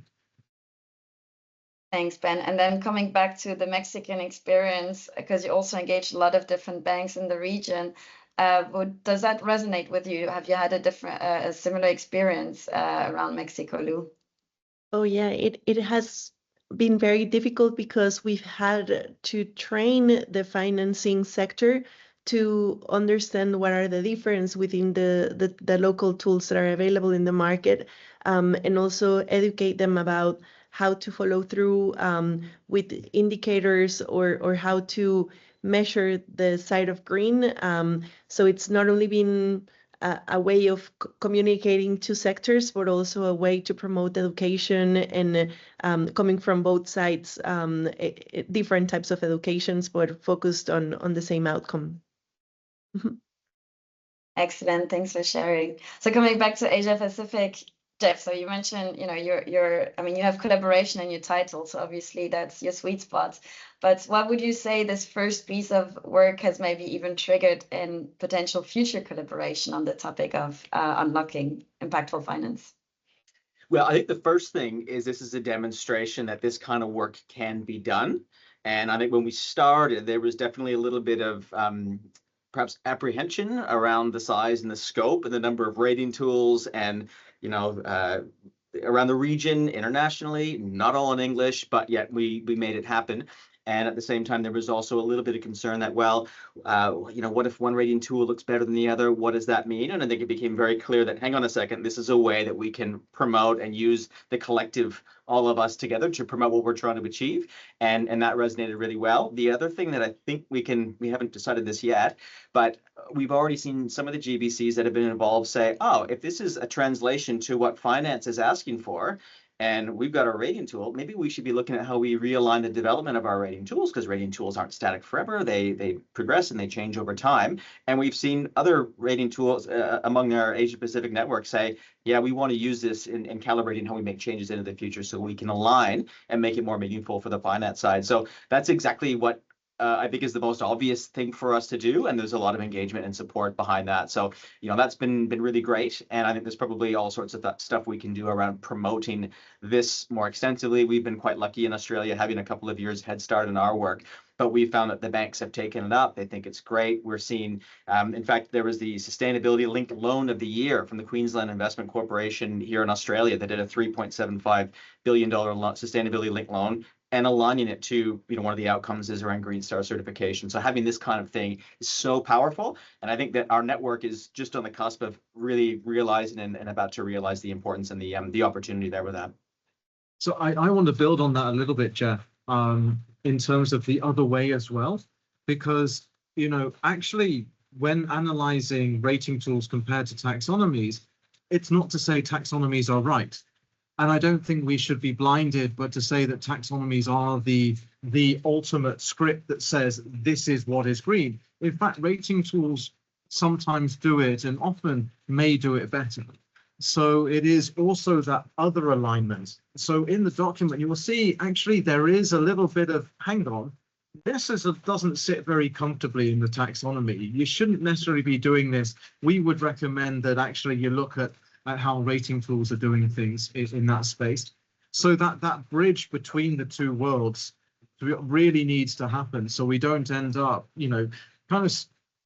Thanks, Ben. And then coming back to the Mexican experience, because you also engaged a lot of different banks in the region, does that resonate with you? Have you had a similar experience around Mexico, Lou? Oh yeah, it has been very difficult because we've had to train the financing sector to understand what are the difference within the local tools that are available in the market, and also educate them about how to follow through with indicators or how to measure the side of green. So it's not only been a way of communicating to sectors, but also a way to promote education and coming from both sides, different types of educations, but focused on the same outcome. Excellent. Thanks for sharing. So coming back to Asia Pacific, Jeff, so you mentioned, you know, you have collaboration in your title, so obviously that's your sweet spot. But what would you say this first piece of work has maybe even triggered in potential future collaboration on the topic of unlocking impactful finance? Well, I think the first thing is this is a demonstration that this kind of work can be done. And I think when we started, there was definitely a little bit of perhaps apprehension around the size and the scope and the number of rating tools and, you know, around the region internationally, not all in English, but yet we made it happen. And at the same time, there was also a little bit of concern that, well, you know, what if one rating tool looks better than the other? What does that mean? And I think it became very clear that, hang on a second, this is a way that we can promote and use the collective, all of us together, to promote what we're trying to achieve. And that resonated really well. The other thing that I think we haven't decided this yet, but we've already seen some of the GBCs that have been involved say, oh, if this is a translation to what finance is asking for, and we've got a rating tool, maybe we should be looking at how we realign the development of our rating tools, because rating tools aren't static forever. They progress and they change over time. And we've seen other rating tools among our Asia Pacific network say, yeah, we want to use this in calibrating how we make changes into the future so we can align and make it more meaningful for the finance side. So that's exactly what I think is the most obvious thing for us to do, and there's a lot of engagement and support behind that. So, you know, that's been really great, and I think there's probably all sorts of stuff we can do around promoting this more extensively. We've been quite lucky in Australia, having a couple of years head start in our work, but we found that the banks have taken it up. They think it's great. We're seeing, in fact, there was the Sustainability Linked Loan of the Year from the Queensland Investment Corporation here in Australia that did a $3.75 billion sustainability linked loan, and aligning it to, you know, one of the outcomes is around Green Star certification. So having this kind of thing is so powerful. And I think that our network is just on the cusp of really realizing and about to realize the importance and the opportunity there with that. So I want to build on that a little bit, Jeff, in terms of the other way as well, because, you know, actually, when analyzing rating tools compared to taxonomies, it's not to say taxonomies are right. And I don't think we should be blinded, but to say that taxonomies are the ultimate script that says this is what is green. In fact, rating tools sometimes do it and often may do it better. So it is also that other alignment. So in the document, you will see actually there is a little bit of, hang on, this doesn't sit very comfortably in the taxonomy. You shouldn't necessarily be doing this. We would recommend that actually you look at how rating tools are doing things in that space. So that bridge between the two worlds really needs to happen. So we don't end up, you know, kind of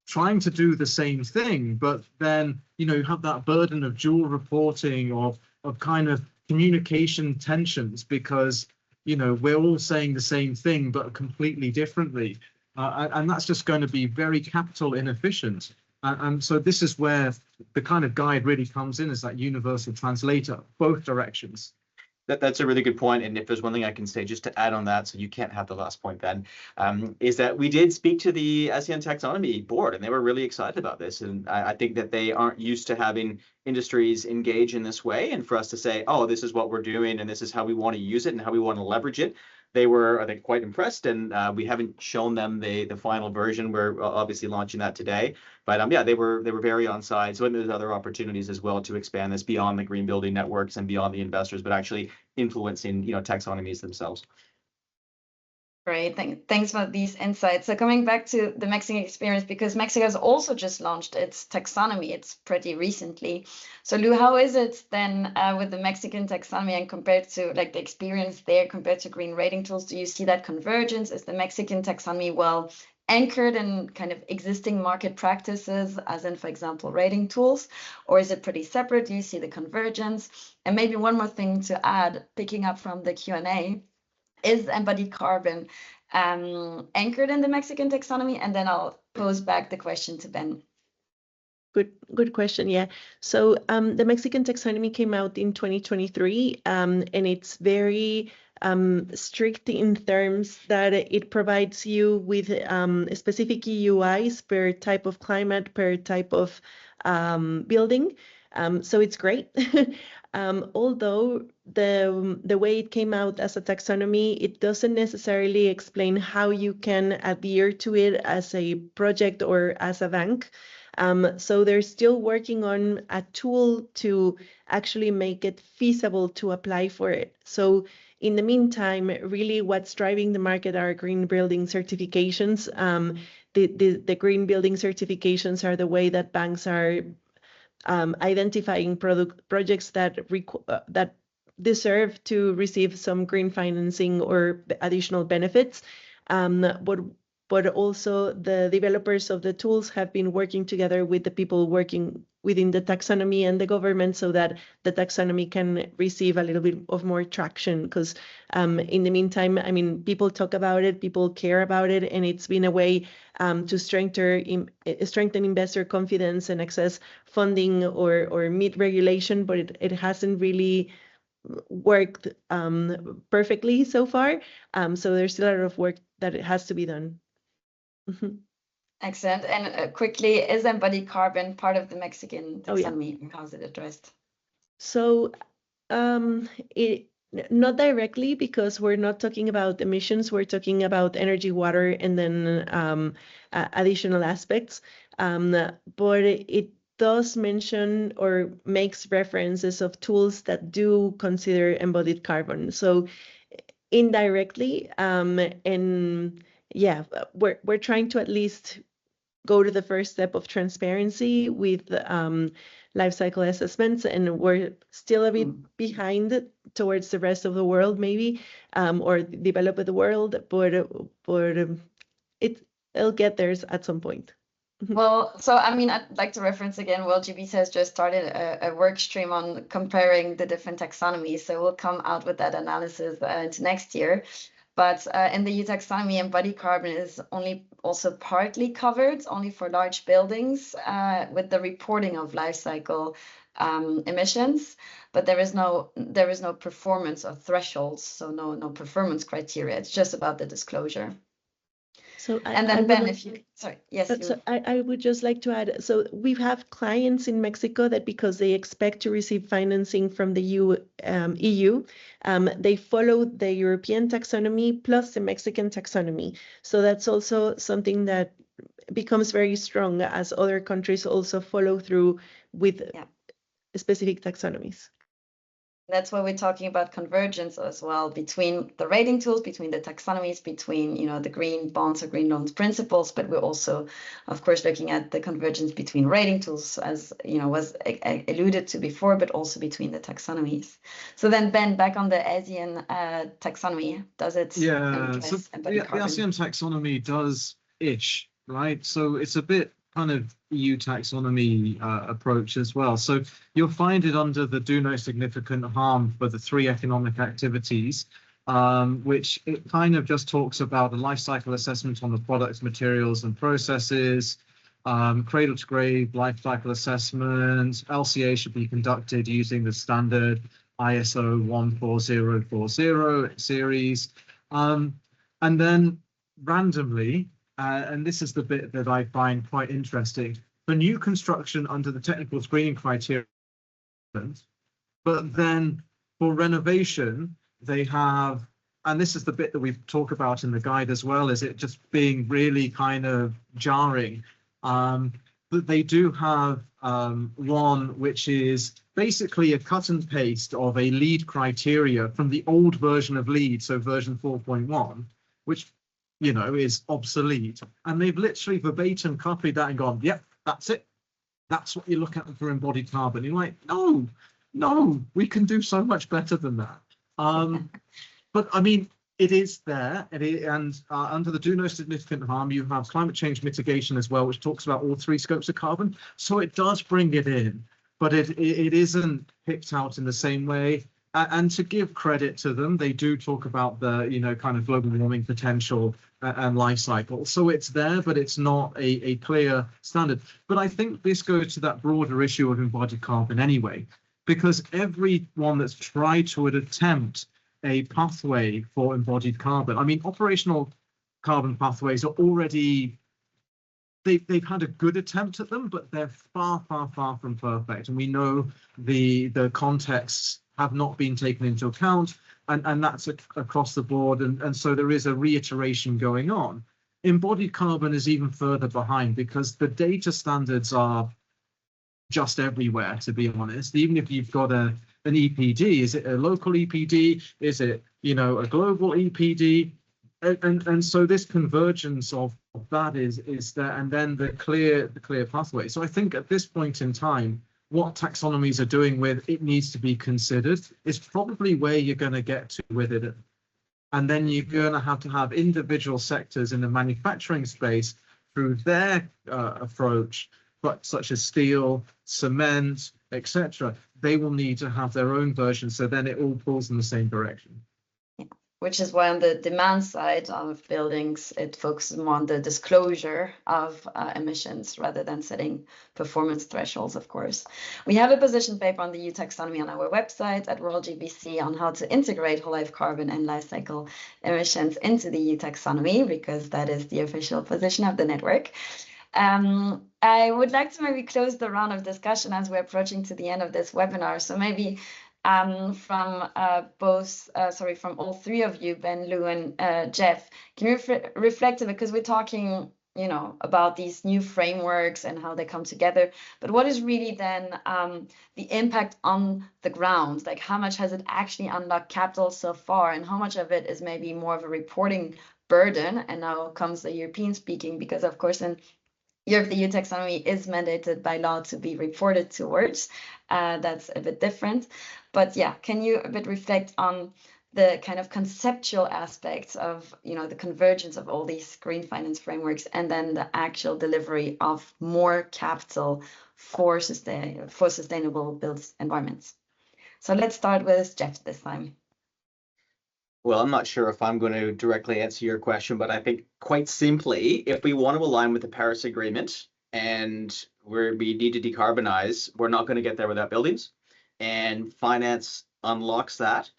trying to do the same thing, but then, you know, you have that burden of dual reporting of kind of communication tensions, because, you know, we're all saying the same thing, but completely differently. And that's just going to be very capital inefficient. And so this is where the kind of guide really comes in, as that universal translator, both directions. That's a really good point. And if there's one thing I can say just to add on that, so you can't have the last point then, is that we did speak to the ASEAN Taxonomy Board, and they were really excited about this. And I think that they aren't used to having industries engage in this way. And for us to say, oh, this is what we're doing, and this is how we want to use it and how we want to leverage it, they were, I think, quite impressed. And we haven't shown them the final version. We're obviously launching that today. But yeah, they were very on side. So there's other opportunities as well to expand this beyond the green building networks and beyond the investors, but actually influencing, you know, taxonomies themselves. Great, thanks for these insights. So coming back to the Mexican experience, because Mexico has also just launched its taxonomy, it's pretty recently. So Lou, how is it then with the Mexican taxonomy, and compared to like the experience there compared to green rating tools? Do you see that convergence? Is the Mexican taxonomy well anchored in kind of existing market practices, as in, for example, rating tools, or is it pretty separate? Do you see the convergence? And maybe one more thing to add, picking up from the Q&A, is embodied carbon anchored in the Mexican taxonomy? And then I'll pose back the question to Ben. Good question. Yeah. So the Mexican taxonomy came out in 2023, and it's very strict in terms that it provides you with specific EUIs per type of climate, per type of building. So it's great. Although the way it came out as a taxonomy, it doesn't necessarily explain how you can adhere to it as a project or as a bank. So they're still working on a tool to actually make it feasible to apply for it. So in the meantime, really what's driving the market are green building certifications. The green building certifications are the way that banks are identifying projects that deserve to receive some green financing or additional benefits. But also the developers of the tools have been working together with the people working within the taxonomy and the government so that the taxonomy can receive a little bit of more traction. Because in the meantime, I mean, people talk about it, people care about it, and it's been a way to strengthen investor confidence and access funding or meet regulation, but it hasn't really worked perfectly so far. So there's still a lot of work that it has to be done. Excellent. And quickly, is embodied carbon part of the Mexican taxonomy? And how's it addressed? So not directly, because we're not talking about emissions, we're talking about energy, water, and then additional aspects. But it does mention or makes references of tools that do consider embodied carbon. So indirectly, and yeah, we're trying to at least go to the first step of transparency with life cycle assessments, and we're still a bit behind towards the rest of the world, maybe, or developed world, but it'll get there at some point. Well, so I mean, I'd like to reference again, WorldGBC has just started a work stream on comparing the different taxonomies, so we'll come out with that analysis into next year. But in the EU taxonomy, embodied carbon is only also partly covered, only for large buildings with the reporting of life cycle emissions. But there is no performance or thresholds, so no performance criteria. It's just about the disclosure. So and then Ben, if you sorry, yes. So I would just like to add. So we have clients in Mexico that because they expect to receive financing from the EU, they follow the European taxonomy plus the Mexican taxonomy. So that's also something that becomes very strong as other countries also follow through with specific taxonomies. That's why we're talking about convergence as well between the rating tools, between the taxonomies, between the green bonds or green loans principles, but we're also, of course, looking at the convergence between rating tools, as was alluded to before, but also between the taxonomies. So then, Ben, back on the ASEAN taxonomy, does it? Yeah, so the ASEAN taxonomy does-ish, right? So it's a bit kind of EU taxonomy approach as well. So you'll find it under the do no significant harm for the 3 economic activities, which it kind of just talks about the life cycle assessment on the products, materials and processes, cradle to grave life cycle assessment. LCA should be conducted using the standard ISO 14040 series. And then randomly, and this is the bit that I find quite interesting, for new construction under the technical screening criteria, but then for renovation, they have, and this is the bit that we talk about in the guide as well, is it just being really kind of jarring. But they do have one which is basically a cut and paste of a LEED criteria from the old version of LEED, so version 4.1, which is obsolete, and they've literally verbatim copied that and gone, yep, that's it. That's what you look at for embodied carbon. You're like, no, we can do so much better than that. But I mean, it is there, and under the do no significant harm, you have climate change mitigation as well, which talks about all 3 scopes of carbon. So it does bring it in, but it isn't picked out in the same way. And to give credit to them, they do talk about the, kind of global warming potential and life cycle. So it's there, but it's not a clear standard. But I think this goes to that broader issue of embodied carbon anyway, because everyone that's tried to attempt a pathway for embodied carbon, I mean, operational carbon pathways are already, they've had a good attempt at them, but they're far, far, far from perfect. And we know the contexts have not been taken into account, and that's across the board. And so there is a reiteration going on. Embodied carbon is even further behind because the data standards are just everywhere, to be honest. Even if you've got an EPD, is it a local EPD? Is it, a global EPD? And so this convergence of that is there, and then the clear pathway. So I think at this point in time, what taxonomies are doing with it needs to be considered is probably where you're going to get to with it. And then you're going to have individual sectors in the manufacturing space through their approach, but such as steel, cement, etc. They will need to have their own version. So then it all pulls in the same direction. Which is why on the demand side of buildings, it focuses more on the disclosure of emissions rather than setting performance thresholds, of course. We have a position paper on the EU taxonomy on our website at World GBC on how to integrate whole life carbon and life cycle emissions into the EU taxonomy, because that is the official position of the network. I would like to maybe close the round of discussion as we're approaching to the end of this webinar. So maybe from all three of you, Ben, Lou, and Jeff, can you reflect on it? Because we're talking, about these new frameworks and how they come together. But what is really then the impact on the ground? Like, how much has it actually unlocked capital so far, and how much of it is maybe more of a reporting burden? And now comes the European speaking, because of course in Europe, the EU taxonomy is mandated by law to be reported towards. That's a bit different. But yeah, can you a bit reflect on the kind of conceptual aspects of, the convergence of all these green finance frameworks, and then the actual delivery of more capital for sustainable built environments? So let's start with Jeff this time. Well, I'm not sure if I'm going to directly answer your question, but I think quite simply, if we want to align with the Paris Agreement and where we need to decarbonize, we're not going to get there without buildings. And finance unlocks that.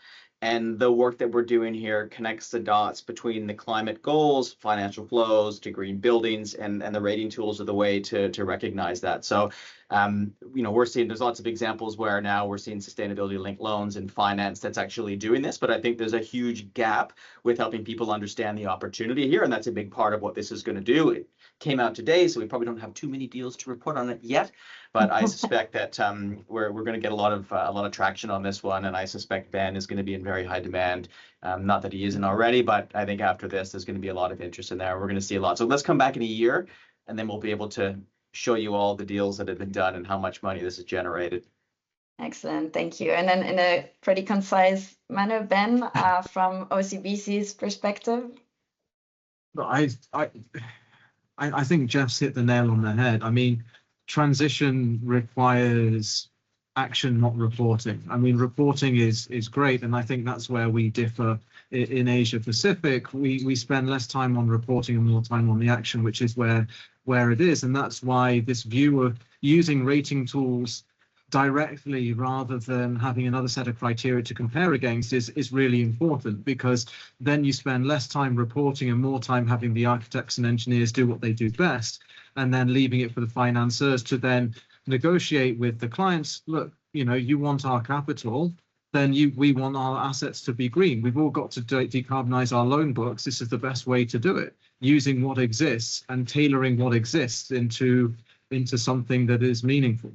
And the work that we're doing here connects the dots between the climate goals, financial flows, to green buildings, and the rating tools are the way to recognize that. So, we're seeing there's lots of examples where now we're seeing sustainability-linked loans and finance that's actually doing this. But I think there's a huge gap with helping people understand the opportunity here, and that's a big part of what this is going to do. It came out today, so we probably don't have too many deals to report on it yet. But I suspect that we're going to get a lot of traction on this one, and I suspect Ben is going to be in very high demand. Not that he isn't already, but I think after this, there's going to be a lot of interest in there. We're going to see a lot. So let's come back in a year, and then we'll be able to show you all the deals that have been done and how much money this has generated. Excellent, thank you. And then in a pretty concise manner, Ben, from OCBC's perspective. I think Jeff's hit the nail on the head. I mean, transition requires action, not reporting. I mean, reporting is great, and I think that's where we differ in Asia Pacific. We spend less time on reporting and more time on the action, which is where it is. And that's why this view of using rating tools directly rather than having another set of criteria to compare against is really important, because then you spend less time reporting and more time having the architects and engineers do what they do best, and then leaving it for the financiers to then negotiate with the clients. Look, you want our capital, then we want our assets to be green. We've all got to decarbonize our loan books. This is the best way to do it, using what exists and tailoring what exists into something that is meaningful.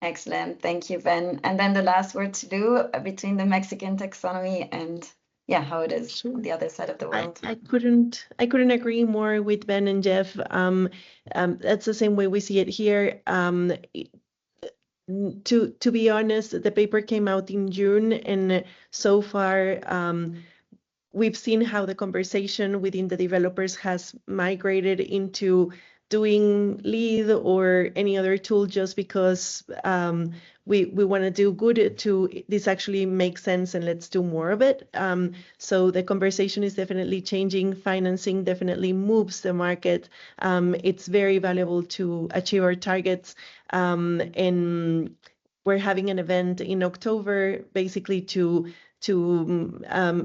Excellent, thank you, Ben. And then the last word to do between the Mexican taxonomy and how it is on the other side of the world. I couldn't agree more with Ben and Jeff. That's the same way we see it here. To be honest, the paper came out in June, and so far we've seen how the conversation within the developers has migrated into doing Lead or any other tool just because we want to do good to this actually makes sense and let's do more of it. So the conversation is definitely changing. Financing definitely moves the market. It's very valuable to achieve our targets. And we're having an event in October basically to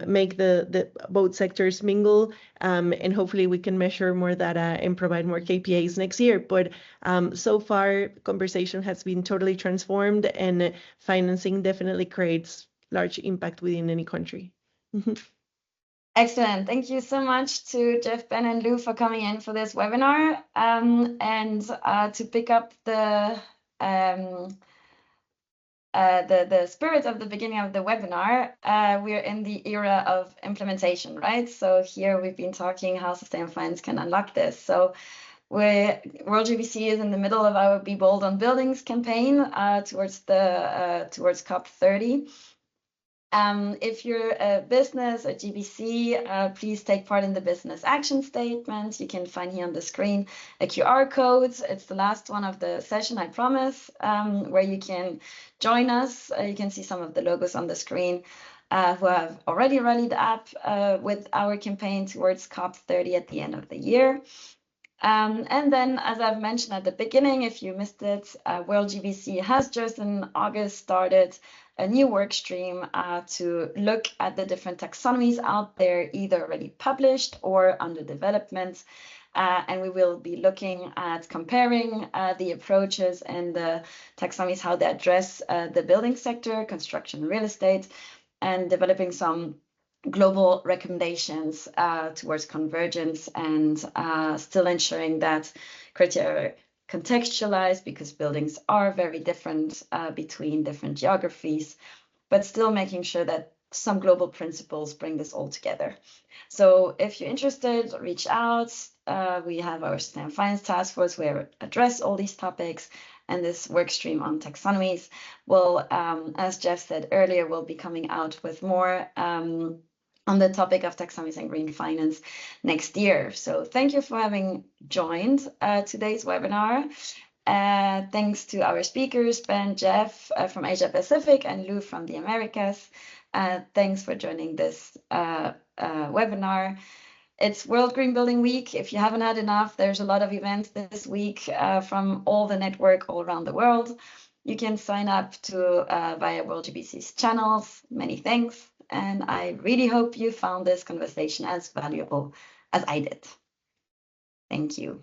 make the both sectors mingle, and hopefully we can measure more data and provide more KPIs next year. But so far, conversation has been totally transformed, and financing definitely creates large impact within any country. Excellent. Thank you so much to Jeff, Ben, and Lou for coming in for this webinar. And to pick up the spirit of the beginning of the webinar, we're in the era of implementation, right? So here we've been talking how sustainable finance can unlock this. So World GBC is in the middle of our Be Bold on Buildings campaign towards COP30. If you're a business or GBC, please take part in the business action statement. You can find here on the screen a QR code. It's the last one of the session, I promise, where you can join us. You can see some of the logos on the screen who have already rallied up with our campaign towards COP30 at the end of the year. And then, as I've mentioned at the beginning, if you missed it, World GBC has just in August started a new work stream to look at the different taxonomies out there, either already published or under development. And we will be looking at comparing the approaches and the taxonomies, how they address the building sector, construction, real estate, and developing some global recommendations towards convergence and still ensuring that criteria contextualized, because buildings are very different between different geographies, but still making sure that some global principles bring this all together. So if you're interested, reach out. We have our Sustainable Finance Task Force where we address all these topics, and this work stream on taxonomies will, as Jeff said earlier, will be coming out with more on the topic of taxonomies and green finance next year. So thank you for having joined today's webinar. Thanks to our speakers, Ben, Jeff from Asia Pacific, and Lou from the Americas. Thanks for joining this webinar. It's World Green Building Week. If you haven't had enough, there's a lot of events this week from all the network all around the world. You can sign up to via World GBC's channels. Many thanks. And I really hope you found this conversation as valuable as I did. Thank you.